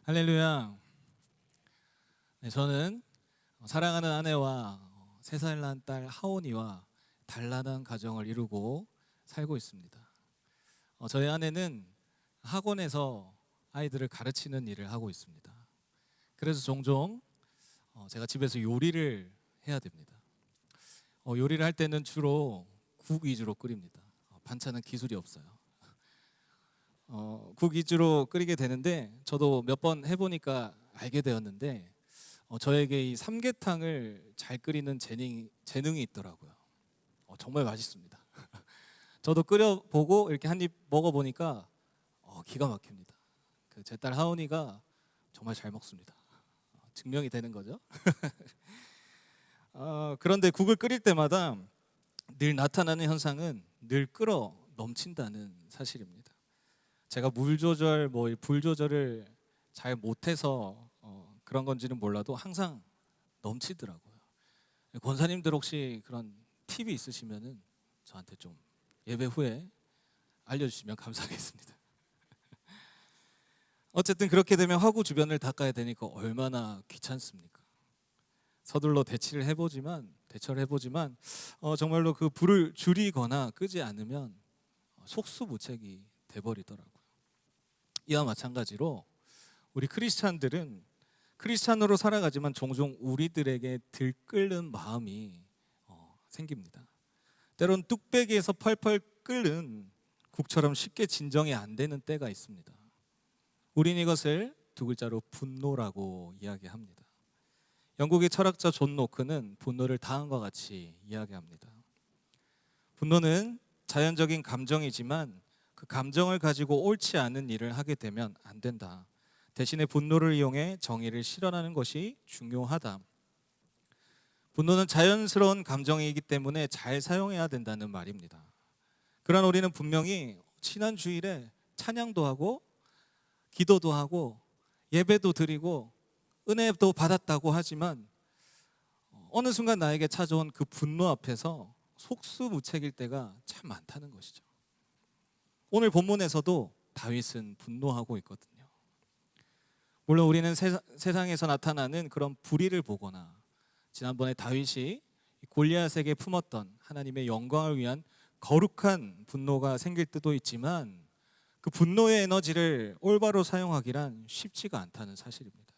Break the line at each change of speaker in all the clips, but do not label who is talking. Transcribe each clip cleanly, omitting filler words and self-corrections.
할렐루야. 네, 저는 사랑하는 아내와 3살 난 딸 하온이와 단란한 가정을 이루고 살고 있습니다. 저희 아내는 학원에서 아이들을 가르치는 일을 하고 있습니다. 그래서 종종 제가 집에서 요리를 해야 됩니다. 요리를 할 때는 주로 국 위주로 끓입니다. 반찬은 기술이 없어요. 국 위주로 끓이게 되는데 저도 몇 번 해보니까 알게 되었는데 저에게 이 삼계탕을 잘 끓이는 재능이 있더라고요. 정말 맛있습니다. 저도 끓여보고 이렇게 한 입 먹어보니까 기가 막힙니다. 제 딸 하은이가 정말 잘 먹습니다. 증명이 되는 거죠. 그런데 국을 끓일 때마다 늘 나타나는 현상은 늘 끓어 넘친다는 사실입니다. 제가 물 조절, 불 조절을 잘 못해서 그런 건지는 몰라도 항상 넘치더라고요. 권사님들 혹시 그런 팁이 있으시면은 저한테 좀 예배 후에 알려주시면 감사하겠습니다. 어쨌든 그렇게 되면 화구 주변을 닦아야 되니까 얼마나 귀찮습니까? 서둘러 대처를 해보지만 정말로 그 불을 줄이거나 끄지 않으면 속수무책이 돼버리더라고요. 이와 마찬가지로 우리 크리스찬들은 크리스찬으로 살아가지만 종종 우리들에게 들끓는 마음이 생깁니다. 때론 뚝배기에서 펄펄 끓는 국처럼 쉽게 진정이 안 되는 때가 있습니다. 우린 이것을 2글자로 분노라고 이야기합니다. 영국의 철학자 존 노크는 분노를 다음과 같이 이야기합니다. 분노는 자연적인 감정이지만 그 감정을 가지고 옳지 않은 일을 하게 되면 안 된다. 대신에 분노를 이용해 정의를 실현하는 것이 중요하다. 분노는 자연스러운 감정이기 때문에 잘 사용해야 된다는 말입니다. 그러나 우리는 분명히 지난 주일에 찬양도 하고 기도도 하고 예배도 드리고 은혜도 받았다고 하지만 어느 순간 나에게 찾아온 그 분노 앞에서 속수무책일 때가 참 많다는 것이죠. 오늘 본문에서도 다윗은 분노하고 있거든요. 물론 우리는 세상에서 나타나는 그런 불의를 보거나 지난번에 다윗이 골리앗에게 품었던 하나님의 영광을 위한 거룩한 분노가 생길 때도 있지만 그 분노의 에너지를 올바로 사용하기란 쉽지가 않다는 사실입니다.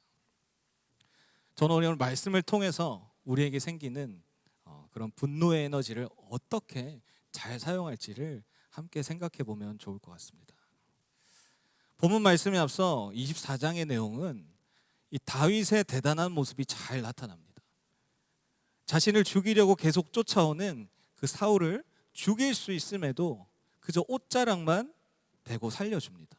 저는 오늘 말씀을 통해서 우리에게 생기는 그런 분노의 에너지를 어떻게 잘 사용할지를 함께 생각해 보면 좋을 것 같습니다. 본문 말씀에 앞서 24장의 내용은 이 다윗의 대단한 모습이 잘 나타납니다. 자신을 죽이려고 계속 쫓아오는 그 사울을 죽일 수 있음에도 그저 옷자락만 대고 살려줍니다.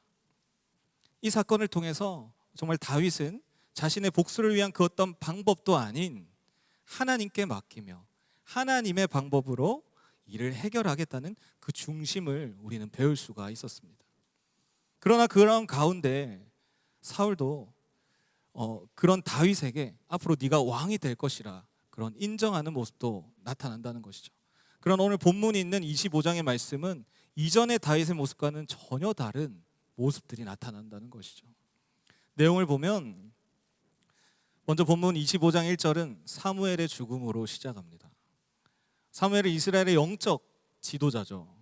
이 사건을 통해서 정말 다윗은 자신의 복수를 위한 그 어떤 방법도 아닌 하나님께 맡기며 하나님의 방법으로 일을 해결하겠다는 그 중심을 우리는 배울 수가 있었습니다. 그러나 그런 가운데 사울도 그런 다윗에게 앞으로 네가 왕이 될 것이라 그런 인정하는 모습도 나타난다는 것이죠. 그런 오늘 본문이 있는 25장의 말씀은 이전의 다윗의 모습과는 전혀 다른 모습들이 나타난다는 것이죠. 내용을 보면 먼저 본문 25장 1절은 사무엘의 죽음으로 시작합니다. 사무엘은 이스라엘의 영적 지도자죠.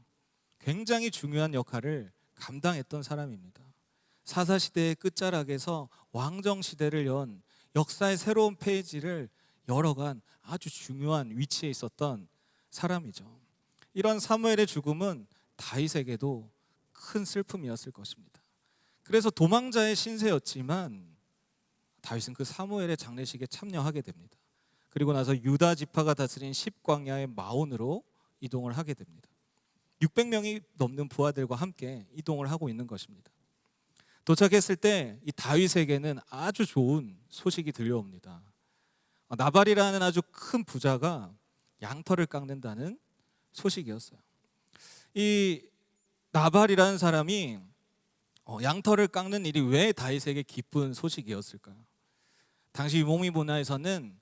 굉장히 중요한 역할을 감당했던 사람입니다. 사사시대의 끝자락에서 왕정시대를 연 역사의 새로운 페이지를 열어간 아주 중요한 위치에 있었던 사람이죠. 이런 사무엘의 죽음은 다윗에게도 큰 슬픔이었을 것입니다. 그래서 도망자의 신세였지만 다윗은 그 사무엘의 장례식에 참여하게 됩니다. 그리고 나서 유다 지파가 다스린 십광야의 마온으로 이동을 하게 됩니다. 600명이 넘는 부하들과 함께 이동을 하고 있는 것입니다. 도착했을 때 이 다윗에게는 아주 좋은 소식이 들려옵니다. 나발이라는 아주 큰 부자가 양털을 깎는다는 소식이었어요. 이 나발이라는 사람이 양털을 깎는 일이 왜 다윗에게 기쁜 소식이었을까요? 당시 유목민 문화에서는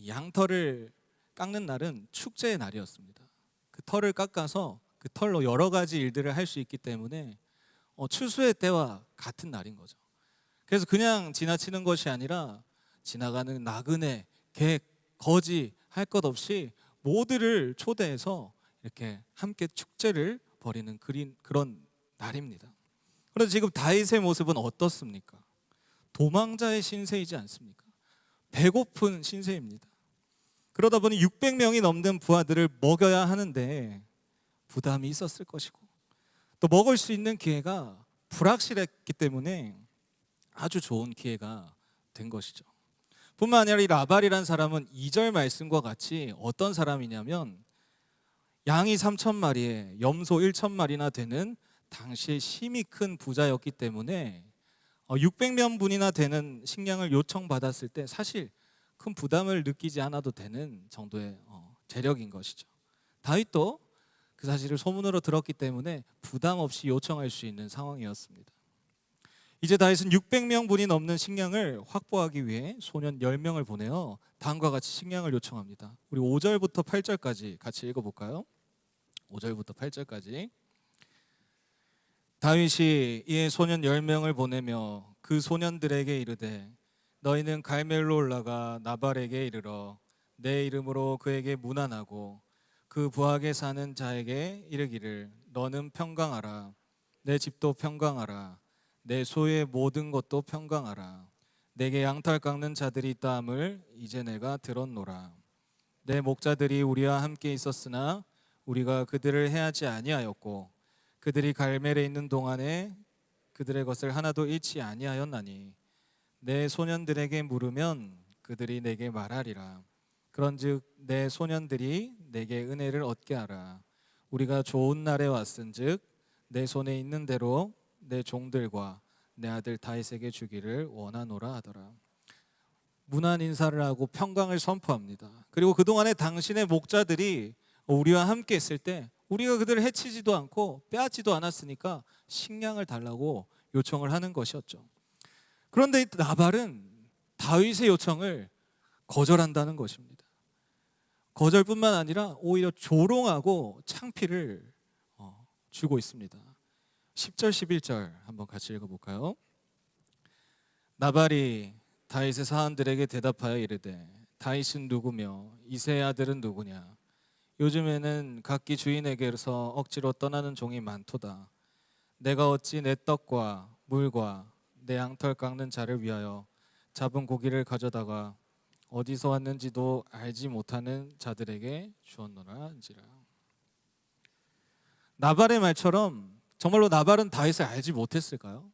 양털을 깎는 날은 축제의 날이었습니다. 그 털을 깎아서 그 털로 여러 가지 일들을 할 수 있기 때문에 추수의 때와 같은 날인 거죠. 그래서 그냥 지나치는 것이 아니라 지나가는 나그네, 개, 거지 할 것 없이 모두를 초대해서 이렇게 함께 축제를 벌이는 그런 날입니다. 그런데 지금 다윗의 모습은 어떻습니까? 도망자의 신세이지 않습니까? 배고픈 신세입니다. 그러다 보니 600명이 넘는 부하들을 먹여야 하는데 부담이 있었을 것이고, 또 먹을 수 있는 기회가 불확실했기 때문에 아주 좋은 기회가 된 것이죠. 뿐만 아니라 이 라발이라는 사람은 2절 말씀과 같이 어떤 사람이냐면 양이 3,000마리에 염소 1,000마리나 되는 당시에 심히 큰 부자였기 때문에 600명분이나 되는 식량을 요청받았을 때 사실 큰 부담을 느끼지 않아도 되는 정도의 재력인 것이죠. 다윗도 그 사실을 소문으로 들었기 때문에 부담 없이 요청할 수 있는 상황이었습니다. 이제 다윗은 600명분이 넘는 식량을 확보하기 위해 소년 10명을 보내어 다음과 같이 식량을 요청합니다. 우리 5절부터 8절까지 같이 읽어볼까요? 5절부터 8절까지. 다윗이 이에 소년 10명을 보내며 그 소년들에게 이르되 너희는 갈멜로 올라가 나발에게 이르러 내 이름으로 그에게 문안하고 그 부하게 사는 자에게 이르기를 너는 평강하라. 내 집도 평강하라. 내 소유의 모든 것도 평강하라. 내게 양털 깎는 자들이 있다함을 이제 내가 들었노라. 내 목자들이 우리와 함께 있었으나 우리가 그들을 해하지 아니하였고 그들이 갈멜에 있는 동안에 그들의 것을 하나도 잃지 아니하였나니 내 소년들에게 물으면 그들이 내게 말하리라. 그런즉 내 소년들이 내게 은혜를 얻게 하라. 우리가 좋은 날에 왔은즉 내 손에 있는 대로 내 종들과 내 아들 다윗에게 주기를 원하노라 하더라. 문안 인사를 하고 평강을 선포합니다. 그리고 그동안에 당신의 목자들이 우리와 함께 있을 때 우리가 그들을 해치지도 않고 빼앗지도 않았으니까 식량을 달라고 요청을 하는 것이었죠. 그런데 나발은 다윗의 요청을 거절한다는 것입니다. 거절뿐만 아니라 오히려 조롱하고 창피를 주고 있습니다. 10절 11절 한번 같이 읽어볼까요? 나발이 다윗의 사한들에게 대답하여 이르되 다윗은 누구며 이새의 아들은 누구냐? 요즘에는 각기 주인에게서 억지로 떠나는 종이 많도다. 내가 어찌 내 떡과 물과 내 양털 깎는 자를 위하여 잡은 고기를 가져다가 어디서 왔는지도 알지 못하는 자들에게 주었노라 한지라. 나발의 말처럼 정말로 나발은 다윗을 알지 못했을까요?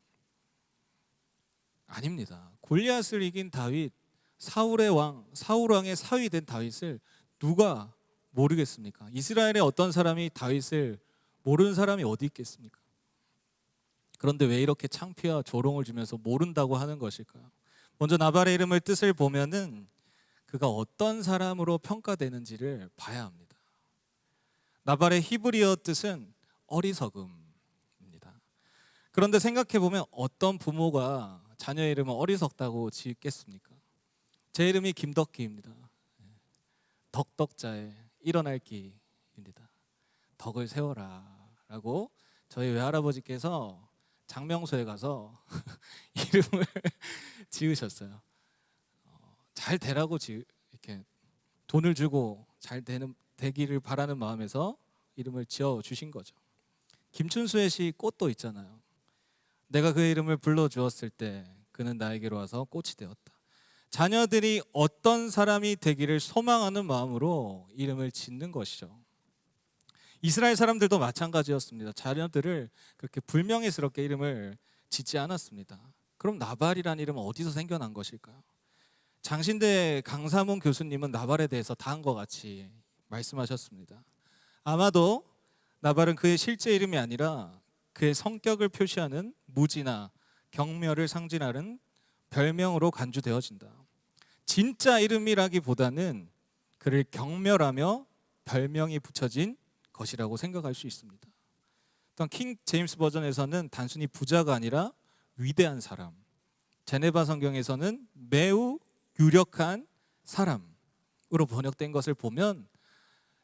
아닙니다. 골리앗을 이긴 다윗, 사울 왕의 사위 된 다윗을 누가 모르겠습니까? 이스라엘의 어떤 사람이 다윗을 모르는 사람이 어디 있겠습니까? 그런데 왜 이렇게 창피와 조롱을 주면서 모른다고 하는 것일까요? 먼저 나발의 이름을 뜻을 보면은 그가 어떤 사람으로 평가되는지를 봐야 합니다. 나발의 히브리어 뜻은 어리석음입니다. 그런데 생각해 보면 어떤 부모가 자녀의 이름을 어리석다고 지었겠습니까? 제 이름이 김덕기입니다. 덕덕자의 일어날 기입니다. 덕을 세워라 라고 저희 외할아버지께서 장명소에 가서 이름을 지으셨어요. 잘 되라고 이렇게 돈을 주고 잘 되기를 바라는 마음에서 이름을 지어 주신 거죠. 김춘수의 시 꽃도 있잖아요. 내가 그 이름을 불러주었을 때 그는 나에게로 와서 꽃이 되었다. 자녀들이 어떤 사람이 되기를 소망하는 마음으로 이름을 짓는 것이죠. 이스라엘 사람들도 마찬가지였습니다. 자녀들을 그렇게 불명예스럽게 이름을 짓지 않았습니다. 그럼 나발이라는 이름은 어디서 생겨난 것일까요? 장신대 강사문 교수님은 나발에 대해서 다음과 같이 말씀하셨습니다. 아마도 나발은 그의 실제 이름이 아니라 그의 성격을 표시하는 무지나 경멸을 상징하는 별명으로 간주되어진다. 진짜 이름이라기보다는 그를 경멸하며 별명이 붙여진 것이라고 생각할 수 있습니다. 또한 킹 제임스 버전에서는 단순히 부자가 아니라 위대한 사람, 제네바 성경에서는 매우 유력한 사람으로 번역된 것을 보면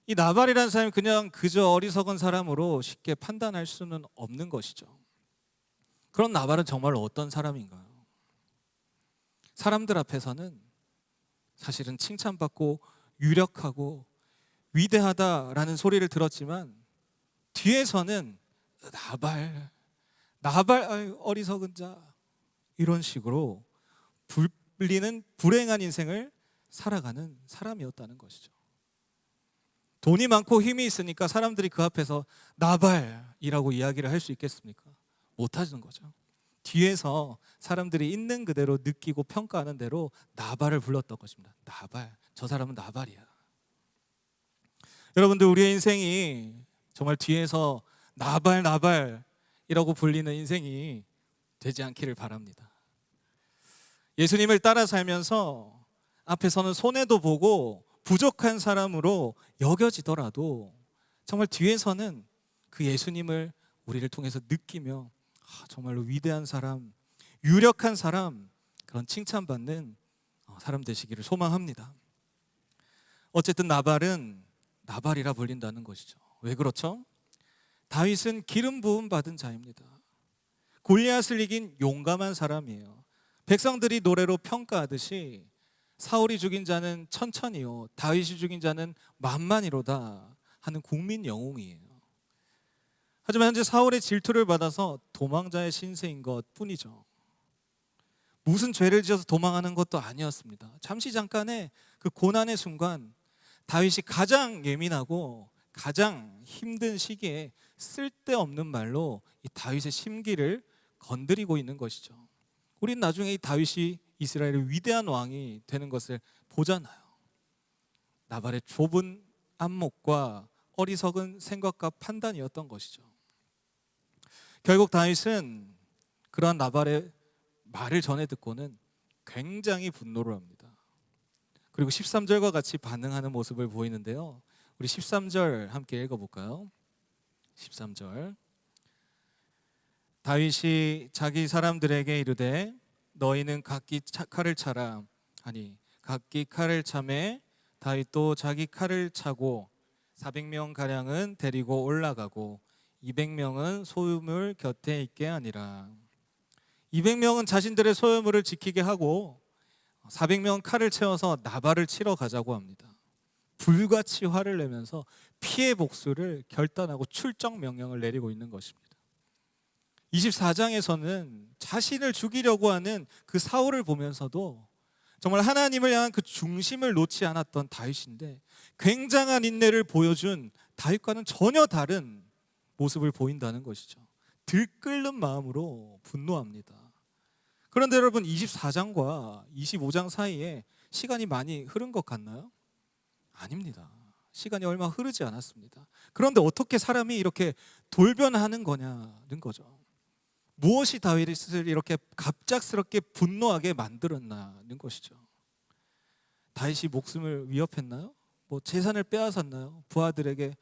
이 나발이라는 사람이 그냥 그저 어리석은 사람으로 쉽게 판단할 수는 없는 것이죠. 그런 나발은 정말 어떤 사람인가요? 사람들 앞에서는 사실은 칭찬받고 유력하고 위대하다라는 소리를 들었지만 뒤에서는 나발 아유, 어리석은 자, 이런 식으로 불리는 불행한 인생을 살아가는 사람이었다는 것이죠. 돈이 많고 힘이 있으니까 사람들이 그 앞에서 나발이라고 이야기를 할 수 있겠습니까? 못하는 거죠. 뒤에서 사람들이 있는 그대로 느끼고 평가하는 대로 나발을 불렀던 것입니다. 나발, 저 사람은 나발이야. 여러분들, 우리의 인생이 정말 뒤에서 나발이라고 불리는 인생이 되지 않기를 바랍니다. 예수님을 따라 살면서 앞에서는 손해도 보고 부족한 사람으로 여겨지더라도 정말 뒤에서는 그 예수님을 우리를 통해서 느끼며 정말로 위대한 사람, 유력한 사람, 그런 칭찬받는 사람 되시기를 소망합니다. 어쨌든 나발은 나발이라 불린다는 것이죠. 왜 그렇죠? 다윗은 기름 부음 받은 자입니다. 골리앗을 이긴 용감한 사람이에요. 백성들이 노래로 평가하듯이 사울이 죽인 자는 천천히요, 다윗이 죽인 자는 만만이로다 하는 국민 영웅이에요. 하지만 현재 사울의 질투를 받아서 도망자의 신세인 것 뿐이죠. 무슨 죄를 지어서 도망하는 것도 아니었습니다. 잠시 잠깐의 그 고난의 순간, 다윗이 가장 예민하고 가장 힘든 시기에 쓸데없는 말로 이 다윗의 심기를 건드리고 있는 것이죠. 우린 나중에 이 다윗이 이스라엘의 위대한 왕이 되는 것을 보잖아요. 나발의 좁은 안목과 어리석은 생각과 판단이었던 것이죠. 결국 다윗은 그러한 나발의 말을 전해 듣고는 굉장히 분노를 합니다. 그리고 13절과 같이 반응하는 모습을 보이는데요. 우리 13절 함께 읽어볼까요? 13절. 다윗이 자기 사람들에게 이르되 너희는 각기 칼을 차라 하니 각기 칼을 차매 다윗도 자기 칼을 차고 400명 가량은 데리고 올라가고 200명은 소유물 곁에 있게 하니라. 200명은 자신들의 소유물을 지키게 하고 400명은 칼을 채워서 나발을 치러 가자고 합니다. 불같이 화를 내면서 피해 복수를 결단하고 출정 명령을 내리고 있는 것입니다. 24장에서는 자신을 죽이려고 하는 그 사울을 보면서도 정말 하나님을 향한 그 중심을 놓지 않았던 다윗인데 굉장한 인내를 보여준 다윗과는 전혀 다른 모습을 보인다는 것이죠. 들끓는 마음으로 분노합니다. 그런데 여러분, 24장과 25장 사이에 시간이 많이 흐른 것 같나요? 아닙니다. 시간이 얼마 흐르지 않았습니다. 그런데 어떻게 사람이 이렇게 돌변하는 거냐는 거죠. 무엇이 다윗을 이렇게 갑작스럽게 분노하게 만들었나는 것이죠. 다윗이 목숨을 위협했나요? 뭐 재산을 빼앗았나요? 부하들에게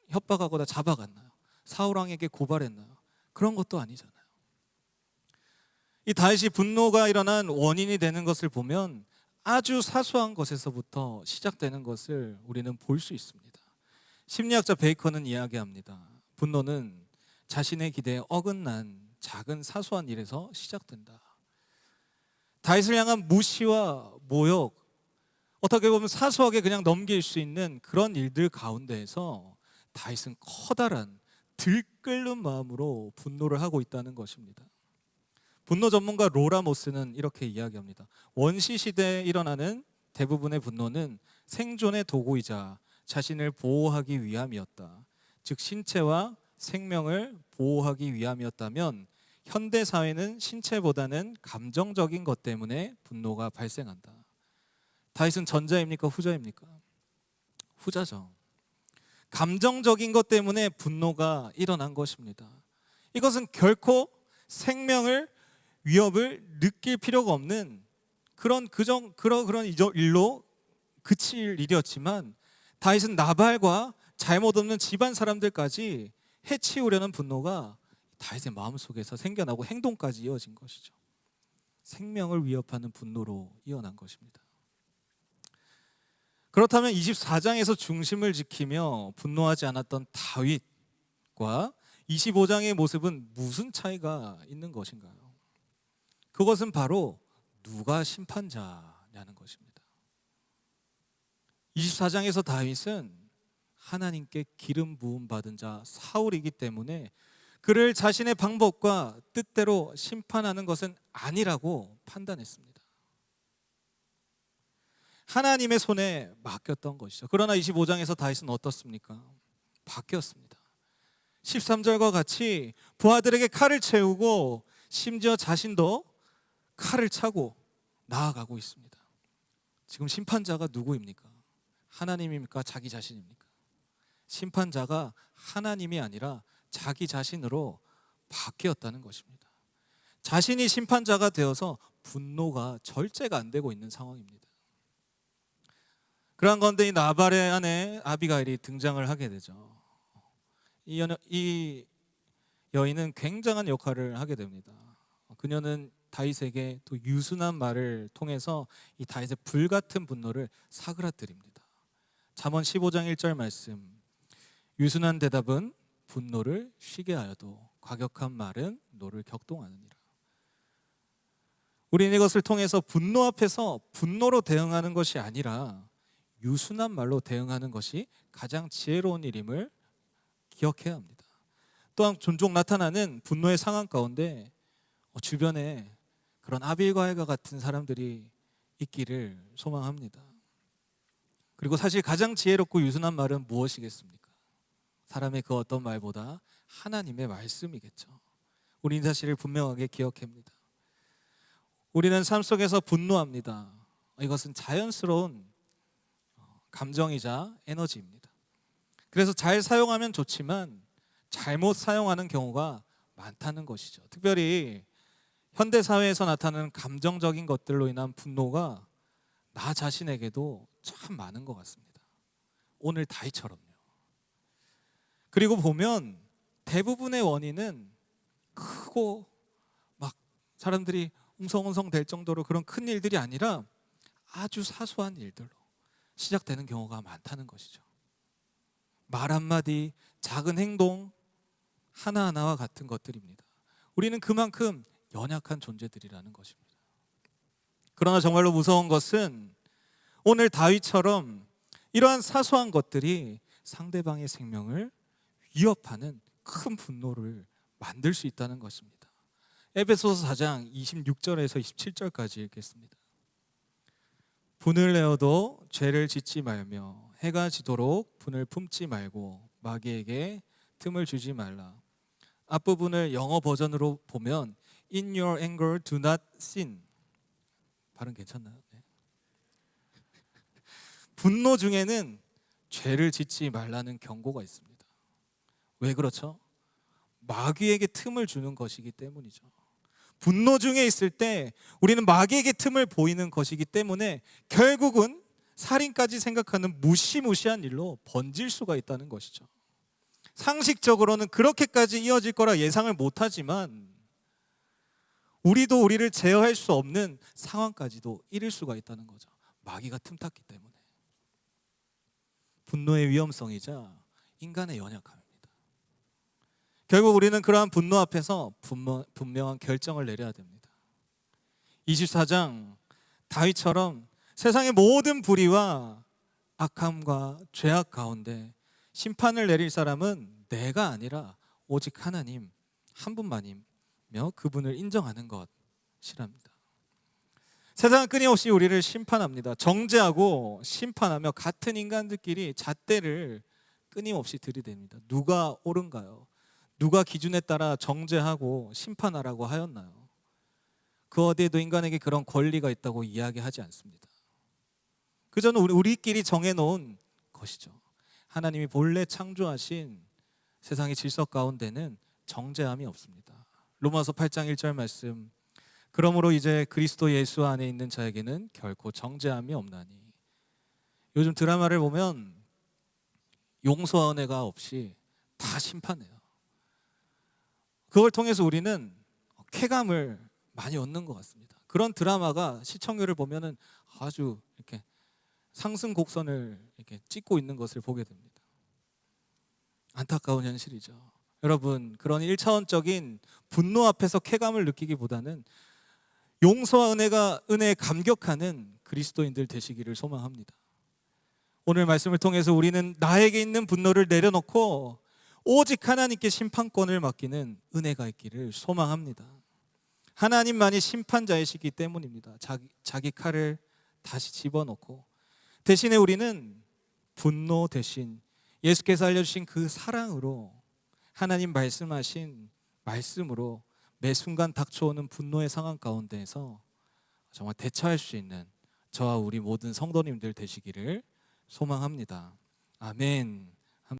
협박하거나 잡아갔나요? 사울왕에게 고발했나요? 그런 것도 아니잖아요. 이 다윗이 분노가 일어난 원인이 되는 것을 보면 아주 사소한 것에서부터 시작되는 것을 우리는 볼 수 있습니다. 심리학자 베이컨은 이야기합니다. 분노는 자신의 기대에 어긋난 작은 사소한 일에서 시작된다. 다윗을 향한 무시와 모욕, 어떻게 보면 사소하게 그냥 넘길 수 있는 그런 일들 가운데에서 다윗은 커다란 들끓는 마음으로 분노를 하고 있다는 것입니다. 분노 전문가 로라 모스는 이렇게 이야기합니다. 원시 시대에 일어나는 대부분의 분노는 생존의 도구이자 자신을 보호하기 위함이었다. 즉 신체와 생명을 보호하기 위함이었다면 현대 사회는 신체보다는 감정적인 것 때문에 분노가 발생한다. 다윗은 전자입니까? 후자입니까? 후자죠. 감정적인 것 때문에 분노가 일어난 것입니다. 이것은 결코 생명을 위협을 느낄 필요가 없는 그런 일로 그칠 일이었지만 다윗은 나발과 잘못 없는 집안 사람들까지 해치우려는 분노가 다윗의 마음속에서 생겨나고 행동까지 이어진 것이죠. 생명을 위협하는 분노로 이어난 것입니다. 그렇다면 24장에서 중심을 지키며 분노하지 않았던 다윗과 25장의 모습은 무슨 차이가 있는 것인가요? 그것은 바로 누가 심판자냐는 것입니다. 24장에서 다윗은 하나님께 기름 부음 받은 자 사울이기 때문에 그를 자신의 방법과 뜻대로 심판하는 것은 아니라고 판단했습니다. 하나님의 손에 맡겼던 것이죠. 그러나 25장에서 다윗은 어떻습니까? 바뀌었습니다. 13절과 같이 부하들에게 칼을 채우고 심지어 자신도 칼을 차고 나아가고 있습니다. 지금 심판자가 누구입니까? 하나님입니까? 자기 자신입니까? 심판자가 하나님이 아니라 자기 자신으로 바뀌었다는 것입니다. 자신이 심판자가 되어서 분노가 절제가 안 되고 있는 상황입니다. 그러한 가운데 이 나발의 아내 아비가일이 등장을 하게 되죠. 이 여인은 굉장한 역할을 하게 됩니다. 그녀는 다윗에게 또 유순한 말을 통해서 이 다윗의 불같은 분노를 사그라뜨립니다. 잠언 15장 1절 말씀, 유순한 대답은 분노를 쉬게 하여도 과격한 말은 노를 격동하느니라. 우리는 이것을 통해서 분노 앞에서 분노로 대응하는 것이 아니라 유순한 말로 대응하는 것이 가장 지혜로운 일임을 기억해야 합니다. 또한 종종 나타나는 분노의 상황 가운데 주변에 그런 아빌과일과 같은 사람들이 있기를 소망합니다. 그리고 사실 가장 지혜롭고 유순한 말은 무엇이겠습니까? 사람의 그 어떤 말보다 하나님의 말씀이겠죠. 우리는 사실을 분명하게 기억해야 합니다. 우리는 삶 속에서 분노합니다. 이것은 자연스러운 감정이자 에너지입니다. 그래서 잘 사용하면 좋지만 잘못 사용하는 경우가 많다는 것이죠. 특별히 현대 사회에서 나타나는 감정적인 것들로 인한 분노가 나 자신에게도 참 많은 것 같습니다. 오늘 다윗처럼요. 그리고 보면 대부분의 원인은 크고 막 사람들이 웅성웅성 될 정도로 그런 큰 일들이 아니라 아주 사소한 일들로 시작되는 경우가 많다는 것이죠. 말 한마디, 작은 행동 하나하나와 같은 것들입니다. 우리는 그만큼 연약한 존재들이라는 것입니다. 그러나 정말로 무서운 것은 오늘 다윗처럼 이러한 사소한 것들이 상대방의 생명을 위협하는 큰 분노를 만들 수 있다는 것입니다. 에베소서 4장 26절에서 27절까지 읽겠습니다. 분을 내어도 죄를 짓지 말며 해가 지도록 분을 품지 말고 마귀에게 틈을 주지 말라. 앞부분을 영어 버전으로 보면 In your anger do not sin. 발음 괜찮나요? 네. 분노 중에는 죄를 짓지 말라는 경고가 있습니다. 왜 그렇죠? 마귀에게 틈을 주는 것이기 때문이죠. 분노 중에 있을 때 우리는 마귀에게 틈을 보이는 것이기 때문에 결국은 살인까지 생각하는 무시무시한 일로 번질 수가 있다는 것이죠. 상식적으로는 그렇게까지 이어질 거라 예상을 못하지만 우리도 우리를 제어할 수 없는 상황까지도 이를 수가 있다는 거죠. 마귀가 틈탔기 때문에. 분노의 위험성이자 인간의 연약함입니다. 결국 우리는 그러한 분노 앞에서 분명한 결정을 내려야 됩니다. 24장 다윗처럼 세상의 모든 불의와 악함과 죄악 가운데 심판을 내릴 사람은 내가 아니라 오직 하나님 한 분만이며 그분을 인정하는 것이랍니다. 세상은 끊임없이 우리를 심판합니다. 정죄하고 심판하며 같은 인간들끼리 잣대를 끊임없이 들이댑니다. 누가 옳은가요? 누가 기준에 따라 정죄하고 심판하라고 하였나요? 그 어디에도 인간에게 그런 권리가 있다고 이야기하지 않습니다. 그저는 우리끼리 정해놓은 것이죠. 하나님이 본래 창조하신 세상의 질서 가운데는 정죄함이 없습니다. 로마서 8장 1절 말씀, 그러므로 이제 그리스도 예수 안에 있는 자에게는 결코 정죄함이 없나니. 요즘 드라마를 보면 용서은혜가 없이 다 심판해요. 그걸 통해서 우리는 쾌감을 많이 얻는 것 같습니다. 그런 드라마가 시청률을 보면은 아주 이렇게 상승 곡선을 이렇게 찍고 있는 것을 보게 됩니다. 안타까운 현실이죠. 여러분, 그런 1차원적인 분노 앞에서 쾌감을 느끼기보다는 용서와 은혜에 감격하는 그리스도인들 되시기를 소망합니다. 오늘 말씀을 통해서 우리는 나에게 있는 분노를 내려놓고 오직 하나님께 심판권을 맡기는 은혜가 있기를 소망합니다. 하나님만이 심판자이시기 때문입니다. 자기 칼을 다시 집어넣고, 대신에 우리는 분노 대신 예수께서 알려주신 그 사랑으로, 하나님 말씀하신 말씀으로 매 순간 닥쳐오는 분노의 상황 가운데에서 정말 대처할 수 있는 저와 우리 모든 성도님들 되시기를 소망합니다. 아멘.